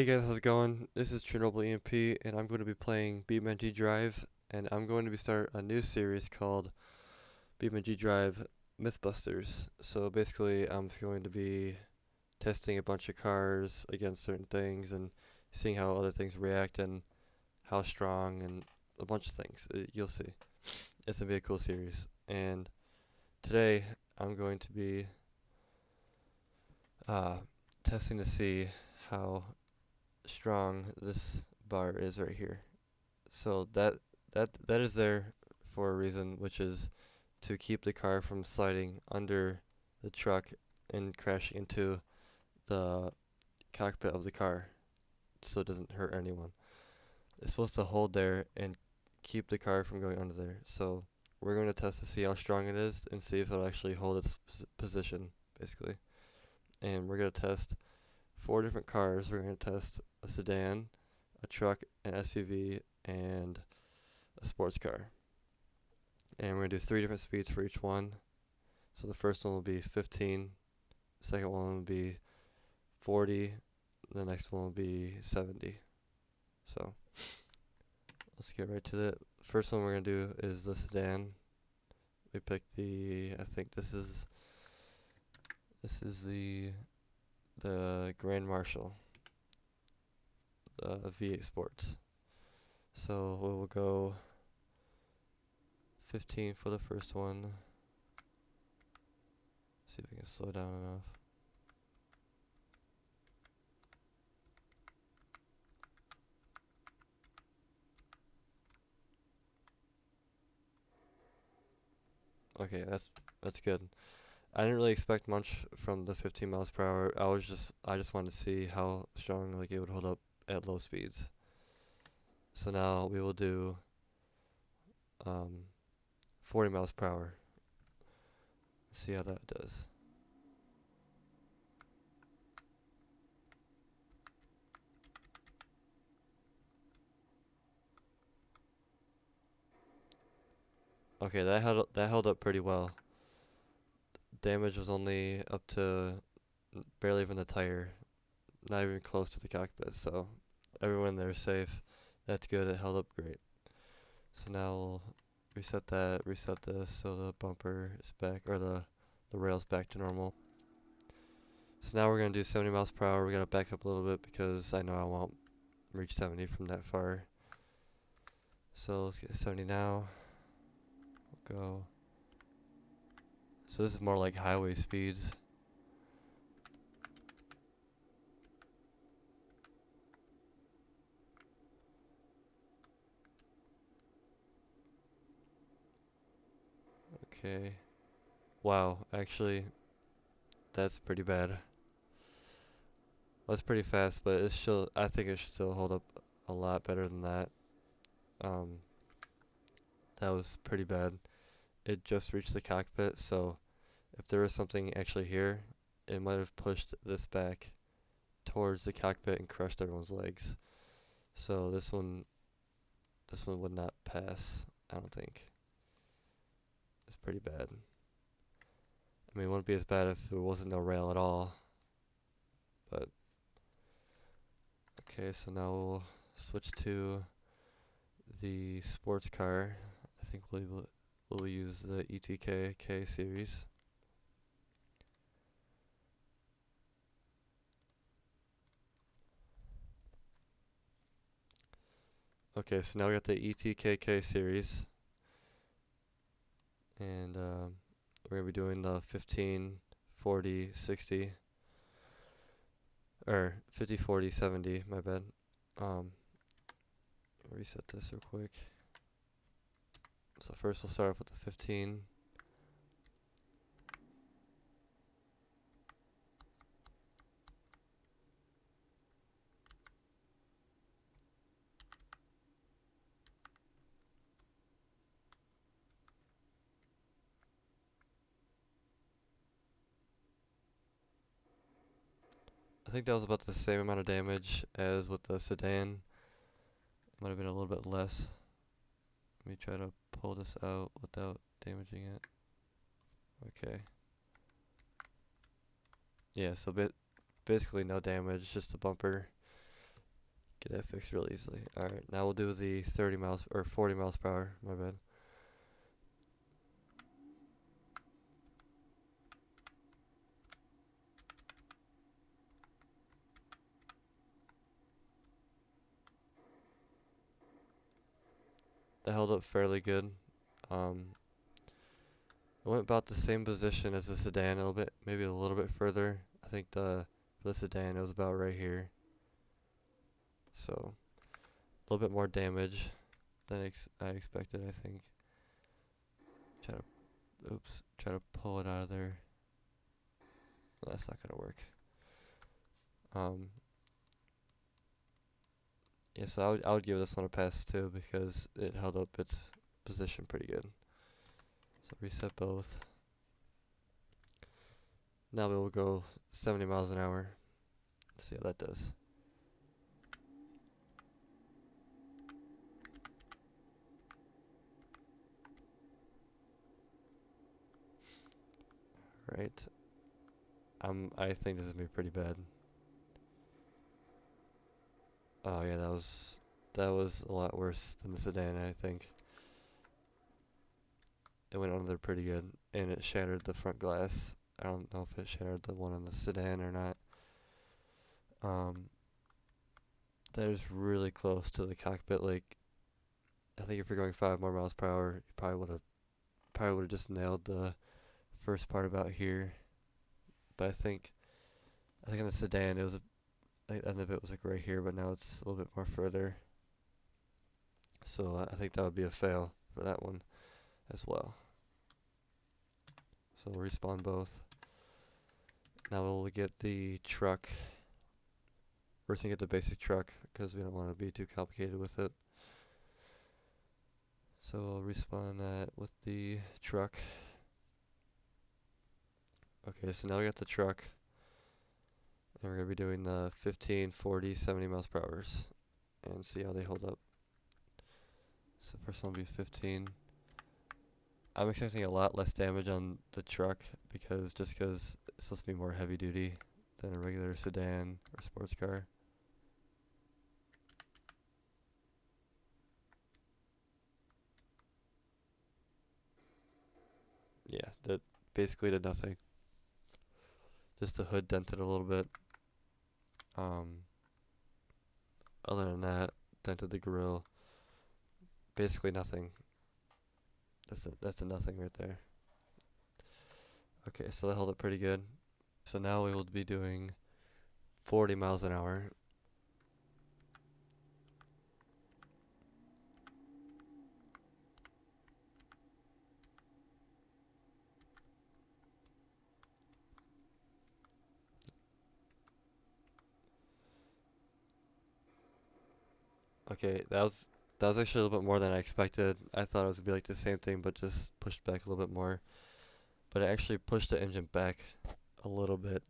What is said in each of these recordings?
Hey guys, how's it going? This is Chernobyl EMP, and I'm going to be playing BeamNG Drive, and I'm going to be start a new series called BeamNG Drive Mythbusters. So basically, I'm just going to be testing a bunch of cars against certain things and seeing how other things react and how strong and a bunch of things. You'll see. It's gonna be a cool series. And today, I'm going to be uh, testing to see how strong this bar is right here. So that is there for a reason, which is to keep the car from sliding under the truck and crashing into the cockpit of the car, so it doesn't hurt anyone. It's supposed to hold there and keep the car from going under there. So we're going to test to see how strong it is and see if it'll actually hold its position, basically. And we're going to test four different cars. We're going to test a sedan, a truck, an SUV, and a sports car. And we're going to do three different speeds for each one. So the first one will be 15, the second one will be 40, the next one will be 70. So let's get right to it. First one we're going to do is the sedan. We picked I think this is the Grand Marshal, the V8 Sports. So we will go 15 for the first one. See if we can slow down enough. Okay, that's good. I didn't really expect much from the 15 miles per hour. I just wanted to see how strong like it would hold up at low speeds. So now we will do um, 40 miles per hour. See how that does. Okay, that held up pretty well. Damage was only up to barely even the tire, not even close to the cockpit. So everyone there is safe. That's good. It held up great. So now we'll reset that, reset this, so the bumper is back, or the rail's back to normal. So now we're gonna do 70 miles per hour. We're gonna back up a little bit because I know I won't reach 70 from that far. So let's get 70 now. We'll go. So this is more like highway speeds. Okay. Wow, actually, that's pretty bad. That's pretty fast, but it's still. I think it should still hold up a lot better than that. Um, that was pretty bad. It just reached the cockpit, so if there was something actually here, it might have pushed this back towards the cockpit and crushed everyone's legs. So this one would not pass, I don't think. It's pretty bad. I mean, it wouldn't be as bad if there wasn't no rail at all. But okay, so now we'll switch to the sports car. I think we'll use the ETK series. Okay, so now we got the ETKK series, and we're gonna be doing the 15, 40, 60, or 50, 40, 70. My bad. Reset this real quick. So first we'll start off with the 15. I think that was about the same amount of damage as with the sedan. Might have been a little bit less. Let me try to pull this out without damaging it. Okay. Yeah, so basically no damage, just the bumper. get that fixed real easily. Alright, now we'll do the 30 miles or 40 miles per hour. My bad. That held up fairly good. Um, it went about the same position as the sedan, a little bit, maybe a little bit further. I think for the sedan it was about right here. So a little bit more damage than I expected. I think. Try to pull it out of there. Well, that's not gonna work. Um, yeah, so I would give this one a pass too because it held up its position pretty good. So reset both. Now we will go 70 miles an hour. Let's see how that does. Right. I think this is gonna be pretty bad. Oh yeah, that was a lot worse than the sedan, I think. It went under pretty good, and it shattered the front glass. I don't know if it shattered the one on the sedan or not. That is really close to the cockpit. Like, I think if you're going 5 more miles per hour, you probably would have just nailed the first part about here. But I think on the sedan it was the end of it was like right here, but now it's a little bit more further. So I think that would be a fail for that one as well. So we'll respawn both. Now we'll get the truck. First thing, get the basic truck because we don't want to be too complicated with it. So we'll respawn that with the truck. Okay, so now we got the truck. And we're going to be doing the 15, 40, 70 miles per hour and see how they hold up. So first one will be 15. I'm expecting a lot less damage on the truck because it's supposed to be more heavy duty than a regular sedan or sports car. Yeah, that basically did nothing. Just the hood dented a little bit. Other than that, dented the grill. Basically nothing. That's a nothing right there. Okay, so that held up pretty good. So now we will be doing 40 miles an hour. Okay, that was actually a little bit more than I expected. I thought it was gonna be like the same thing, but just pushed back a little bit more. But it actually pushed the engine back a little bit.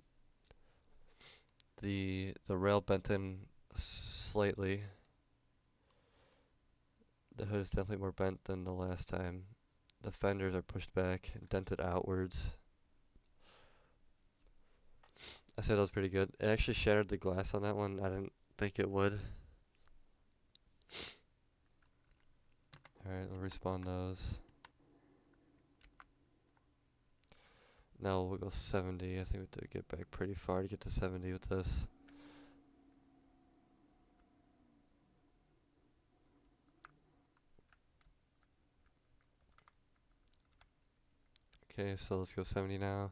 The rail bent in slightly. The hood is definitely more bent than the last time. The fenders are pushed back, dented outwards. I said that was pretty good. It actually shattered the glass on that one. I didn't think it would. Alright, we'll respawn those. Now we'll go 70. I think we have to get back pretty far to get to 70 with this. Okay, so let's go 70 now.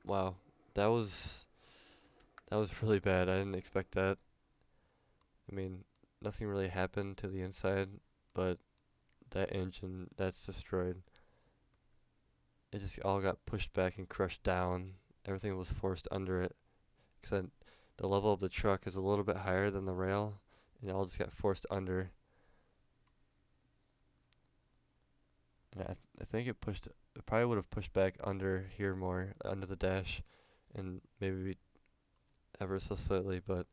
Wow, that was that was really bad. I didn't expect that. I mean, nothing really happened to the inside, but that engine that's destroyed. It just all got pushed back and crushed down. Everything was forced under it. Because the level of the truck is a little bit higher than the rail, and it all just got forced under. And I think it probably would have pushed back under here more, under the dash, and maybe ever so slightly, but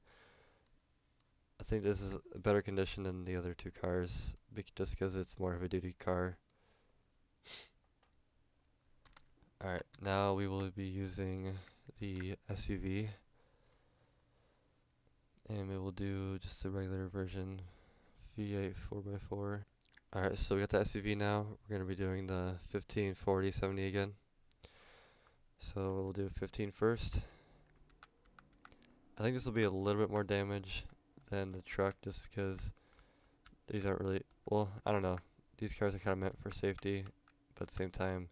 I think this is a better condition than the other two cars, just because it's more of a duty car. Alright, now we will be using the SUV, and we will do just the regular version V8 4x4. Alright, so we got the SUV now. We're going to be doing the 15, 40, 70 again. So we'll do 15 first. I think this will be a little bit more damage than the truck, just because these aren't really, well, I don't know. These cars are kind of meant for safety, but at the same time,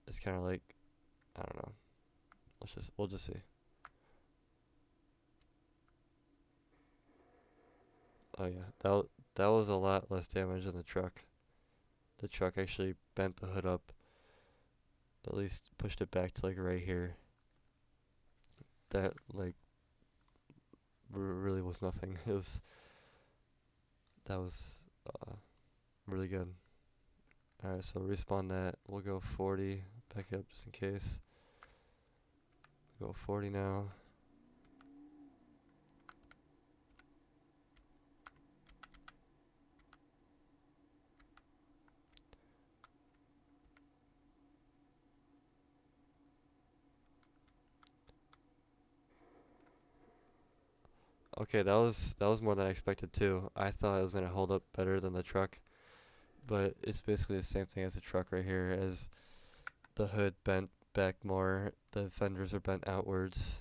it's kind of like, I don't know. We'll just see. Oh yeah, that was a lot less damage than the truck. The truck actually bent the hood up, at least pushed it back to like right here. That like really was nothing. That was really good. Alright, so respawn that. We'll go 40, back up just in case. Go 40 now. Okay, that was more than I expected too. I thought it was gonna hold up better than the truck, but it's basically the same thing as the truck right here. As the hood bent back more, the fenders are bent outwards,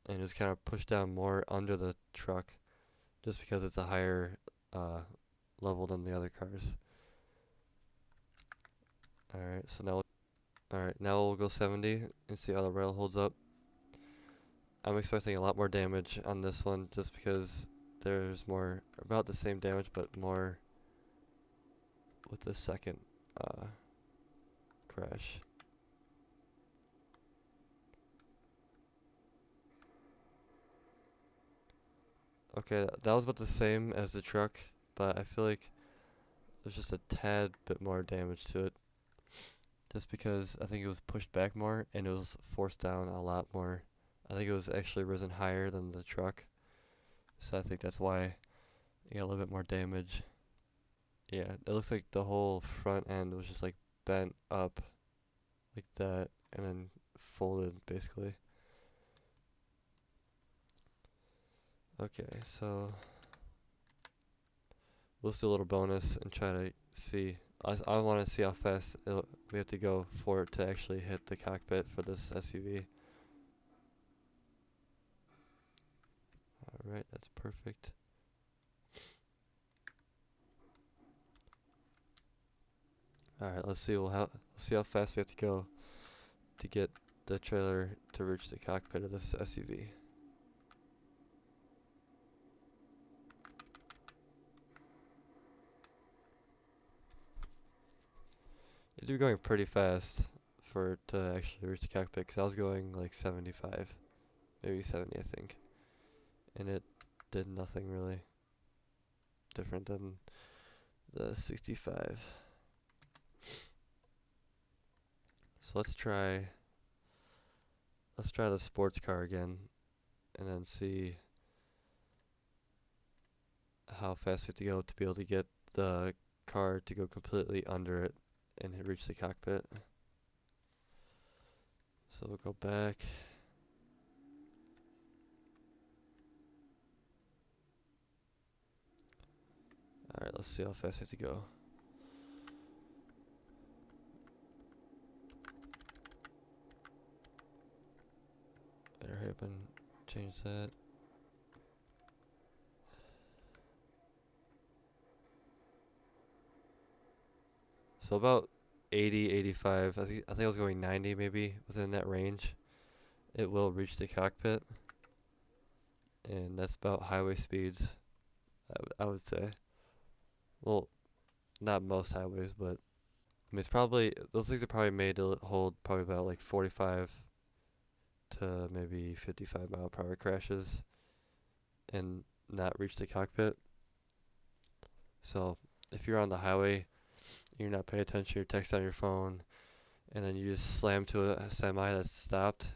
and it's kind of pushed down more under the truck, just because it's a higher uh, level than the other cars. Alright, now we'll go 70 and see how the rail holds up. I'm expecting a lot more damage on this one, just because there's more, about the same damage, but more with the second crash. Okay, that was about the same as the truck, but I feel like there's just a tad bit more damage to it. Just because I think it was pushed back more and it was forced down a lot more. I think it was actually risen higher than the truck. So I think that's why you got a little bit more damage. Yeah, it looks like the whole front end was just like bent up like that and then folded basically. Okay, so we'll do a little bonus and try to see. I want to see how fast we have to go for it to actually hit the cockpit for this SUV. Alright, that's perfect. Alright, let's see how fast we have to go to get the trailer to reach the cockpit of this SUV. You're going pretty fast for it to actually reach the cockpit, because I was going like 75, maybe 70 I think. And it did nothing really different than the 65. So let's try the sports car again and then see how fast we have to go to be able to get the car to go completely under it and reach the cockpit. So we'll go back. Alright, let's see how fast we have to go. Better hurry up and change that. So about 80, 85. I think I was going 90 maybe, within that range. It will reach the cockpit. And that's about highway speeds, I would say. Well, not most highways, but I mean, it's probably, those things are probably made to hold probably about like 45 to maybe 55 mile per hour crashes and not reach the cockpit. So if you're on the highway, you're not paying attention, you're texting on your phone, and then you just slam to a semi that's stopped,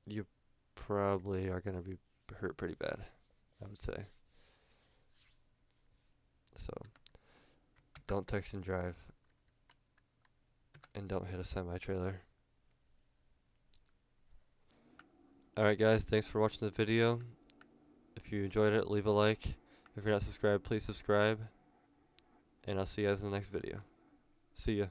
you probably are gonna be hurt pretty bad, I would say. So don't text and drive, and don't hit a semi trailer. Alright guys, thanks for watching the video. If you enjoyed it, leave a like. If you're not subscribed, please subscribe. And I'll see you guys in the next video. See ya.